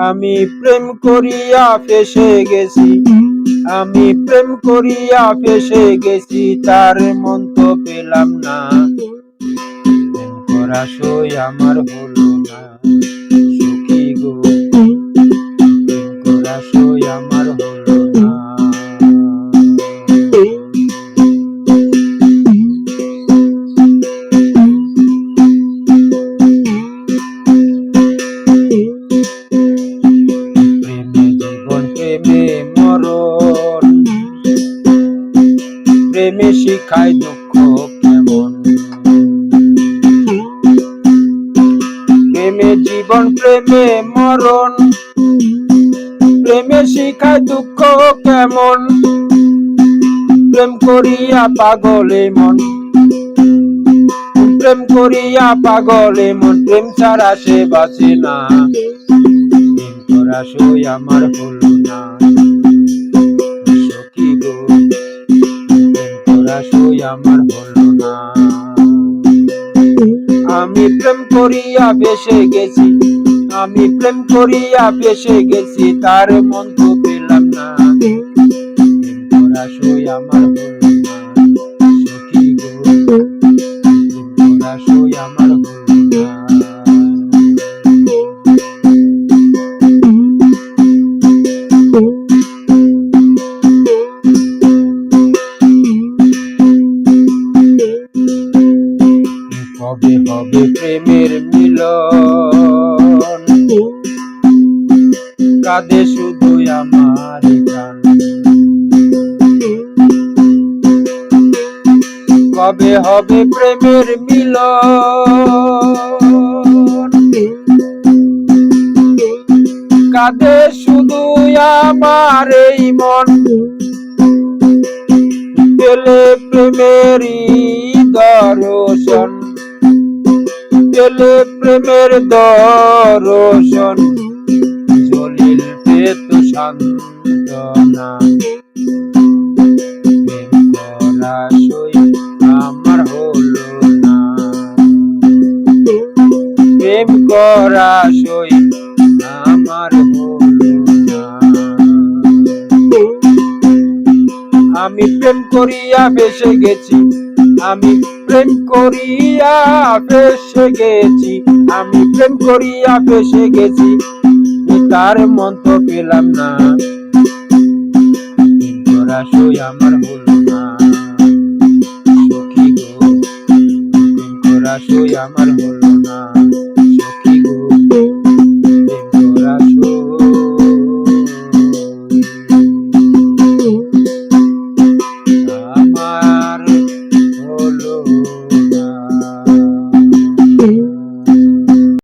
আমি প্রেম করিয়া ফেসে গেছি, আমি প্রেম করিয়া ফেসে গেছি, তার মন তো পেলাম না। প্রেম করা সই আমার হলো না, সখী গো প্রেম করা সই আমার হলো না। প্রেমে জীবন প্রেমে মরণ, প্রেমে শিখায় দুঃখ কেমন। প্রেমে জীবন প্রেমে মরণ, প্রেমে শিখায় দুঃখ কেমন। প্রেম করিয়া পাগলে মন, প্রেম করিয়া পাগলে মন, প্রেম ছাড়া সে বাঁচে না। প্রেম করা সই আমার হলো না, সখী গো প্রেম করা সই আমার হলো না। আমি প্রেম করিয়া বেসে গেছি, আমি প্রেম করিয়া বেসে গেছি, তার মন তো পেলাম না। প্রেম করা সই আমার হলো না, সখী গো প্রেম করা সই আমার হলো না। কবে হবে প্রেমের মিলন, কাঁদে শুধু আমার প্রাণ। কবে হবে প্রেমের মিলন, কাঁদে শুধু আমার এই মন। পেলে প্রেমেরই দর্শন, পেলে প্রেমের দর্শন, জলিল পেত সান্ত্বনা। প্রেম করা সই আমার হলো না, প্রেম করা সই আমার হলো না। আমি প্রেম করিয়া ফেসে গেছি, আমি প্রেম করিয়া ফেসে গেছি, আমি প্রেম করিয়া ফেসে গেছি, তার মন তো পেলাম না। প্রেম করা সই আমার হলো না, সখী গো প্রেম করা সই আমার হলো